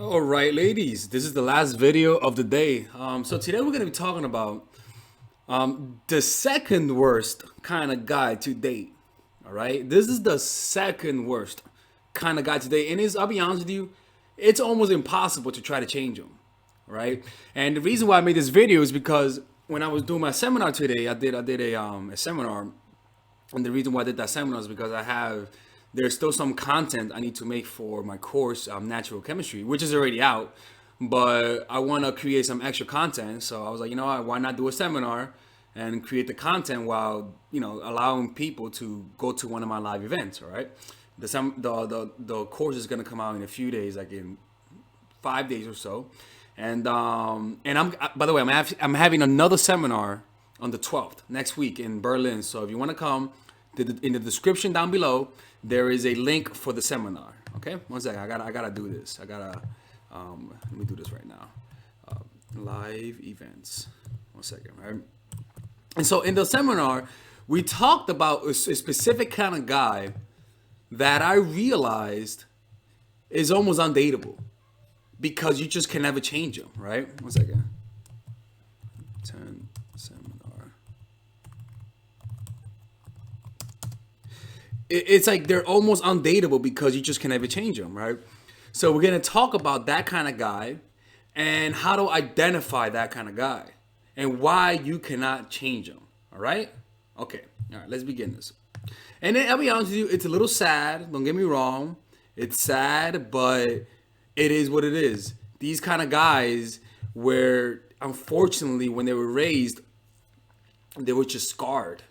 All right, ladies, this is the last video of the day. So today we're going to be talking about the second worst kind of guy to date. All right, this is the second worst kind of guy to date, and I'll be honest with you, it's almost impossible to try to change him. Right, and the reason why I made this video is because when I was doing my seminar today, I did a seminar, and the reason why I did that seminar is because there's still some content I need to make for my course, Natural Chemistry, which is already out, but I want to create some extra content. So I was like, you know what, why not do a seminar and create the content while, allowing people to go to one of my live events, all right? The course is going to come out in a few days, like in 5 days or so. And by the way, I'm having another seminar on the 12th next week in Berlin. So if you want to come, in the description down below, there is a link for the seminar. Okay, one second. I gotta do this. Let me do this right now. Live events. One second, right? And so in the seminar, we talked about a specific kind of guy that I realized is almost undateable because you just can never change him, right? One second. 10 seminar. It's like they're almost undateable because you just can never change them, right? So we're gonna talk about that kind of guy and how to identify that kind of guy and why you cannot change them. All right? Okay. All right. Let's begin this. And then I'll be honest with you, it's a little sad. Don't get me wrong. It's sad, but it is what it is. These kind of guys, where unfortunately, when they were raised, they were just scarred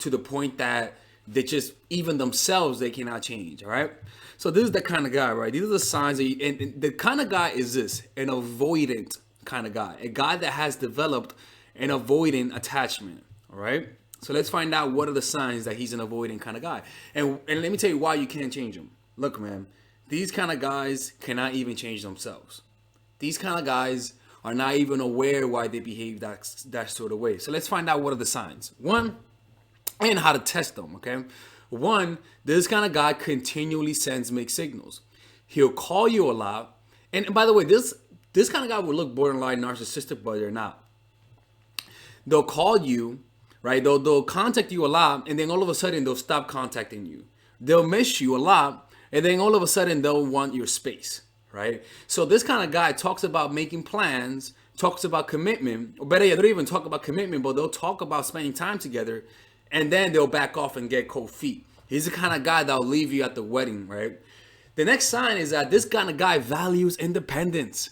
to the point that they just, even themselves, they cannot change. All right. So this is the kind of guy, right? These are the signs that and the kind of guy is this: an avoidant kind of guy, a guy that has developed an avoidant attachment. All right. So let's find out what are the signs that he's an avoidant kind of guy. And let me tell you why you can't change him. Look, man, these kind of guys cannot even change themselves. These kind of guys are not even aware why they behave that sort of way. So let's find out what are the signs. One, and how to test them, okay? One, this kind of guy continually sends mixed signals. He'll call you a lot. And by the way, this kind of guy will look borderline narcissistic, but they're not. They'll call you, right? They'll contact you a lot, and then all of a sudden they'll stop contacting you. They'll miss you a lot, and then all of a sudden they'll want your space, right? So this kind of guy talks about making plans, talks about commitment, or better yet, they don't even talk about commitment, but they'll talk about spending time together, and then they'll back off and get cold feet. He's the kind of guy that'll leave you at the wedding, right? The next sign is that this kind of guy values independence.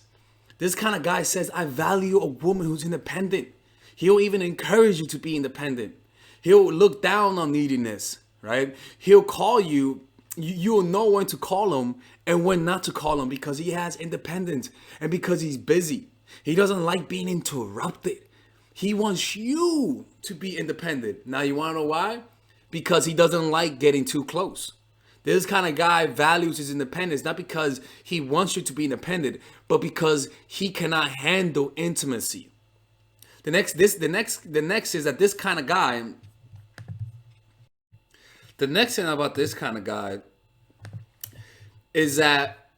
This kind of guy says, I value a woman who's independent. He'll even encourage you to be independent. He'll look down on neediness, right? He'll call you. You'll know when to call him and when not to call him because he has independence and because he's busy. He doesn't like being interrupted. He wants you to be independent. Now, you want to know why? Because he doesn't like getting too close. This kind of guy values his independence, not because he wants you to be independent, but because he cannot handle intimacy. The next is that this kind of guy, the next thing about this kind of guy is that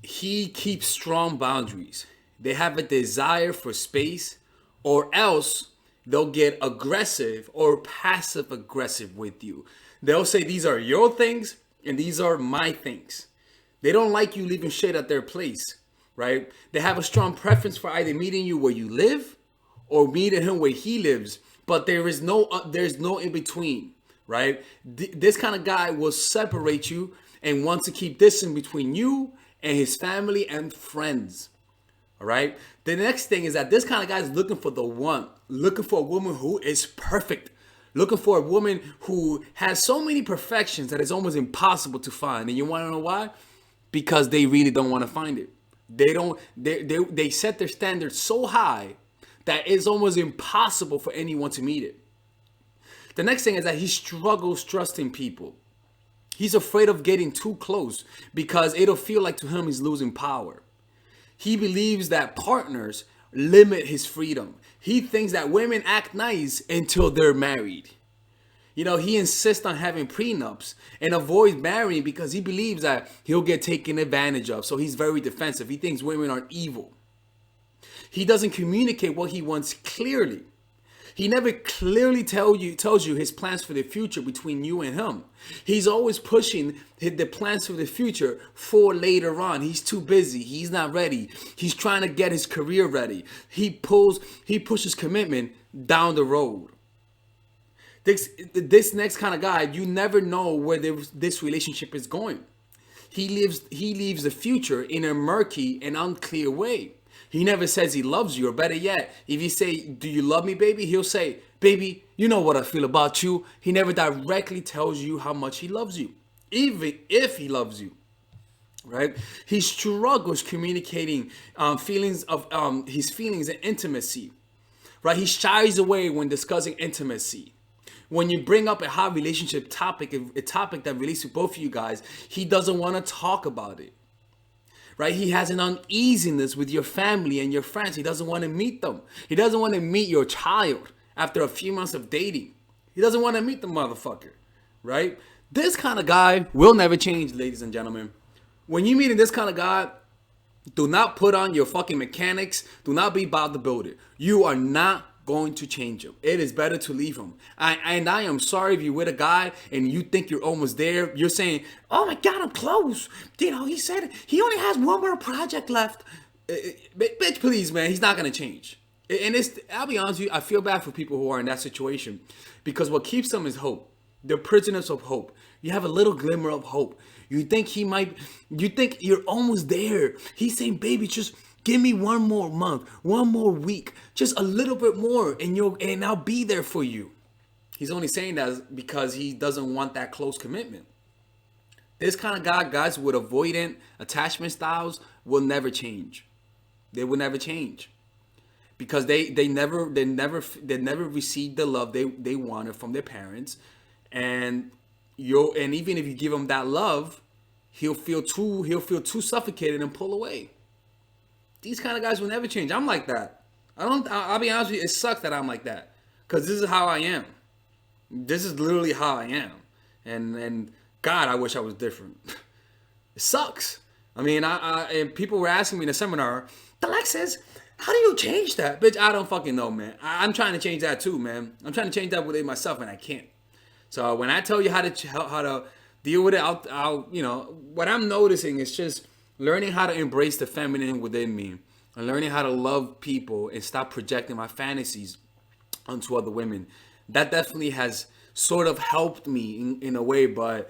he keeps strong boundaries. They have a desire for space, or else they'll get aggressive or passive aggressive with you. They'll say these are your things and these are my things. They don't like you leaving shit at their place, right? They have a strong preference for either meeting you where you live or meeting him where he lives, but there's no in between, right? This kind of guy will separate you and wants to keep distance between you and his family and friends. All right. The next thing is that this kind of guy is looking for the one, looking for a woman who is perfect, looking for a woman who has so many perfections that it's almost impossible to find. And you want to know why? Because they really don't want to find it. They set their standards so high that it's almost impossible for anyone to meet it. The next thing is that he struggles trusting people. He's afraid of getting too close because it'll feel like to him he's losing power. He believes that partners limit his freedom. He thinks that women act nice until they're married. You know, he insists on having prenups and avoids marrying because he believes that he'll get taken advantage of. So he's very defensive. He thinks women are evil. He doesn't communicate what he wants clearly. He never clearly tells you his plans for the future between you and him. He's always pushing the plans for the future for later on. He's too busy. He's not ready. He's trying to get his career ready. He pushes commitment down the road. This next kind of guy, you never know where this relationship is going. He leaves the future in a murky and unclear way. He never says he loves you, or better yet, if you say, "Do you love me, baby?" He'll say, "Baby, you know what I feel about you." He never directly tells you how much he loves you, even if he loves you, right? He struggles communicating feelings of his feelings and intimacy, right? He shies away when discussing intimacy. When you bring up a hot relationship topic, a topic that relates to both of you guys, he doesn't want to talk about it. Right? He has an uneasiness with your family and your friends. He doesn't want to meet them. He doesn't want to meet your child after a few months of dating. He doesn't want to meet the motherfucker. Right? This kind of guy will never change, ladies and gentlemen. When you meet this kind of guy, do not put on your fucking mechanics. Do not be about to build it. You are not going to change him. It is better to leave him. I am sorry if you're with a guy and you think you're almost there. You're saying, "Oh my God, I'm close." You know, he said he only has one more project left. Bitch, please, man. He's not going to change. And I'll be honest with you, I feel bad for people who are in that situation because what keeps them is hope. They're prisoners of hope. You have a little glimmer of hope. You think you're almost there. He's saying, "Baby, just give me one more month, one more week, just a little bit more, and I'll be there for you." He's only saying that because he doesn't want that close commitment. This kind of guys with avoidant attachment styles will never change. They will never change because they never received the love they wanted from their parents, and even if you give him that love, he'll feel too suffocated and pull away. These kind of guys will never change. I'm like that. I'll be honest with you. It sucks that I'm like that. Because this is how I am. This is literally how I am. And God, I wish I was different. It sucks. I mean, and people were asking me in a seminar, "Alexis, how do you change that?" Bitch, I don't fucking know, man. I'm trying to change that too, man. I'm trying to change that within myself, and I can't. So when I tell you how to deal with it, I'll what I'm noticing is just learning how to embrace the feminine within me and learning how to love people and stop projecting my fantasies onto other women. That definitely has sort of helped me in a way, but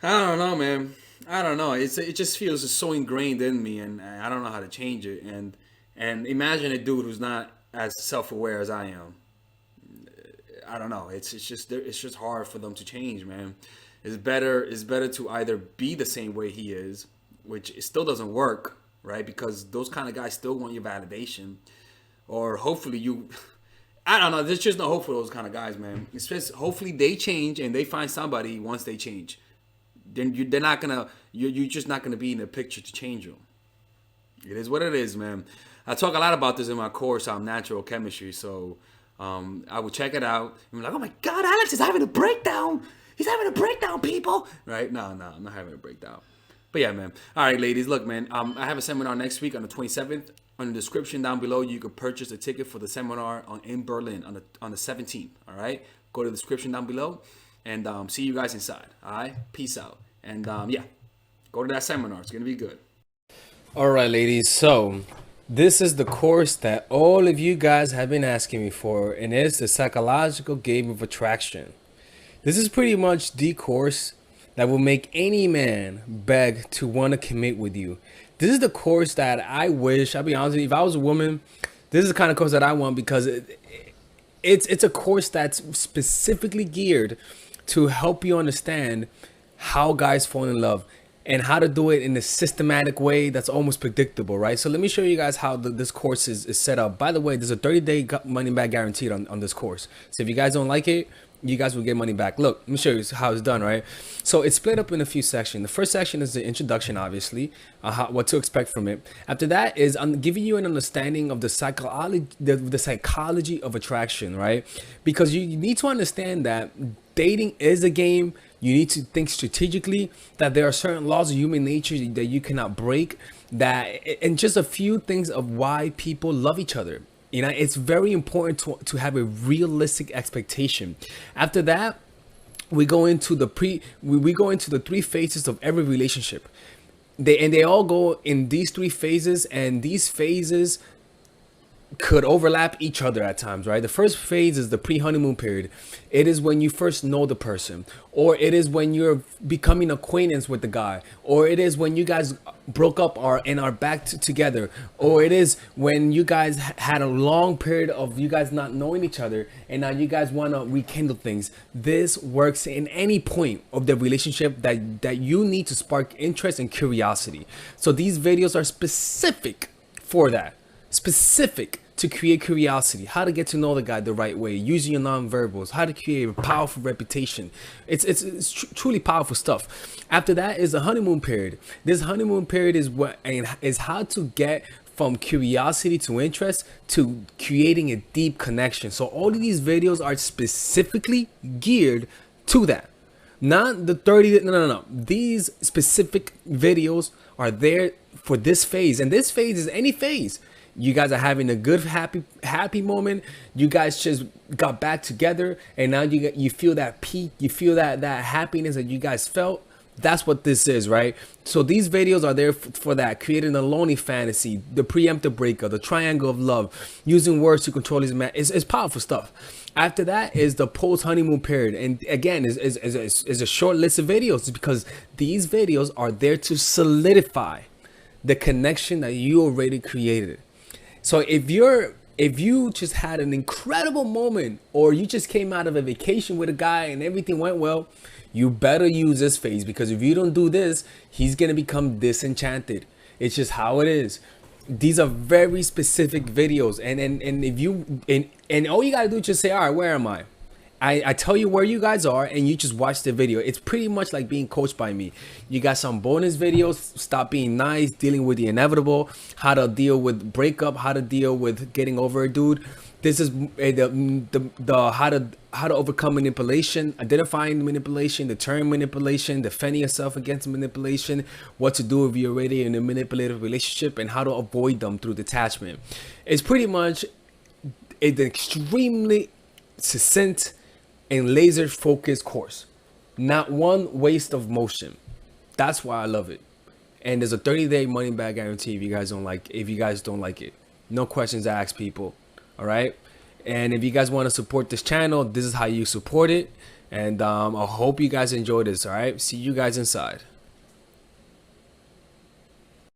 I don't know, man. I don't know. It just feels so ingrained in me, and I don't know how to change it. And imagine a dude who's not as self-aware as I am. I don't know. It's just hard for them to change, man. It's better to either be the same way he is, which it still doesn't work, right? Because those kind of guys still want your validation, or hopefully I don't know. There's just no hope for those kind of guys, man. It's just hopefully they change and they find somebody once they change. Then you're just not gonna be in the picture to change them. It is what it is, man. I talk a lot about this in my course on natural chemistry, so I would check it out. I'm like, "Oh my God, Alex is having a breakdown. He's having a breakdown, people." Right? No, I'm not having a breakdown. But yeah, man. All right, ladies, look, man. I have a seminar next week on the 27th. On the description down below, you can purchase a ticket for the seminar in Berlin on the 17th. All right, go to the description down below, and see you guys inside. All right, peace out, and yeah, go to that seminar. It's gonna be good. All right, ladies. So this is the course that all of you guys have been asking me for, and it's the psychological game of attraction. This is pretty much the course that will make any man beg to want to commit with you. This is the course that I wish, I'll be honest with you, if I was a woman, this is the kind of course that I want, because it's a course that's specifically geared to help you understand how guys fall in love and how to do it in a systematic way that's almost predictable, right? So let me show you guys how this course is set up. By the way, there's a 30-day money back guaranteed on this course. So if you guys don't like it, you guys will get money back. Look, let me show you how it's done, right? So it's split up in a few sections. The first section is the introduction, obviously, what to expect from it. After that is I'm giving you an understanding of the psychology of attraction, right? Because you need to understand that dating is a game. You need to think strategically, that there are certain laws of human nature that you cannot break, that, and just a few things of why people love each other. You know, it's very important to have a realistic expectation. After that, we go into the three phases of every relationship. They all go in these three phases, and these phases could overlap each other at times, right? The first phase is the pre-honeymoon period. It is when you first know the person, or it is when you're becoming acquaintance with the guy, or it is when you guys broke up and are back together, or it is when you guys had a long period of you guys not knowing each other and now you guys want to rekindle things. This works in any point of the relationship that you need to spark interest and curiosity. So these videos are specific for that. Specific to create curiosity, how to get to know the guy the right way, using your non-verbals, how to create a powerful reputation. It's truly powerful stuff. After that is the honeymoon period. This honeymoon period is how to get from curiosity to interest to creating a deep connection. So all of these videos are specifically geared to that. Not the 30, no. These specific videos are there for this phase, and this phase is any phase. You guys are having a good, happy moment. You guys just got back together, and now you feel that peak. You feel that happiness that you guys felt. That's what this is, right? So these videos are there for that, creating a lonely fantasy, the preemptive breakup, the triangle of love, using words to control his man. It's powerful stuff. After that is the post honeymoon period, and again is a short list of videos because these videos are there to solidify the connection that you already created. So if you just had an incredible moment, or you just came out of a vacation with a guy and everything went well, you better use this phase, because if you don't do this, he's gonna become disenchanted. It's just how it is. These are very specific videos, and if you and all you gotta do is just say, all right, where am I? I tell you where you guys are, and you just watch the video. It's pretty much like being coached by me. You got some bonus videos, stop being nice, dealing with the inevitable, how to deal with breakup, how to deal with getting over a dude. This is the how to overcome manipulation, identifying manipulation, the term manipulation, defending yourself against manipulation, what to do if you're already in a manipulative relationship, and how to avoid them through detachment. It's pretty much an extremely succinct and laser focused course. Not one waste of motion. That's why I love it. And there's a 30-day money back guarantee if you guys don't like it. No questions asked, people. All right. And if you guys want to support this channel, this is how you support it. And I hope you guys enjoy this. All right. See you guys inside.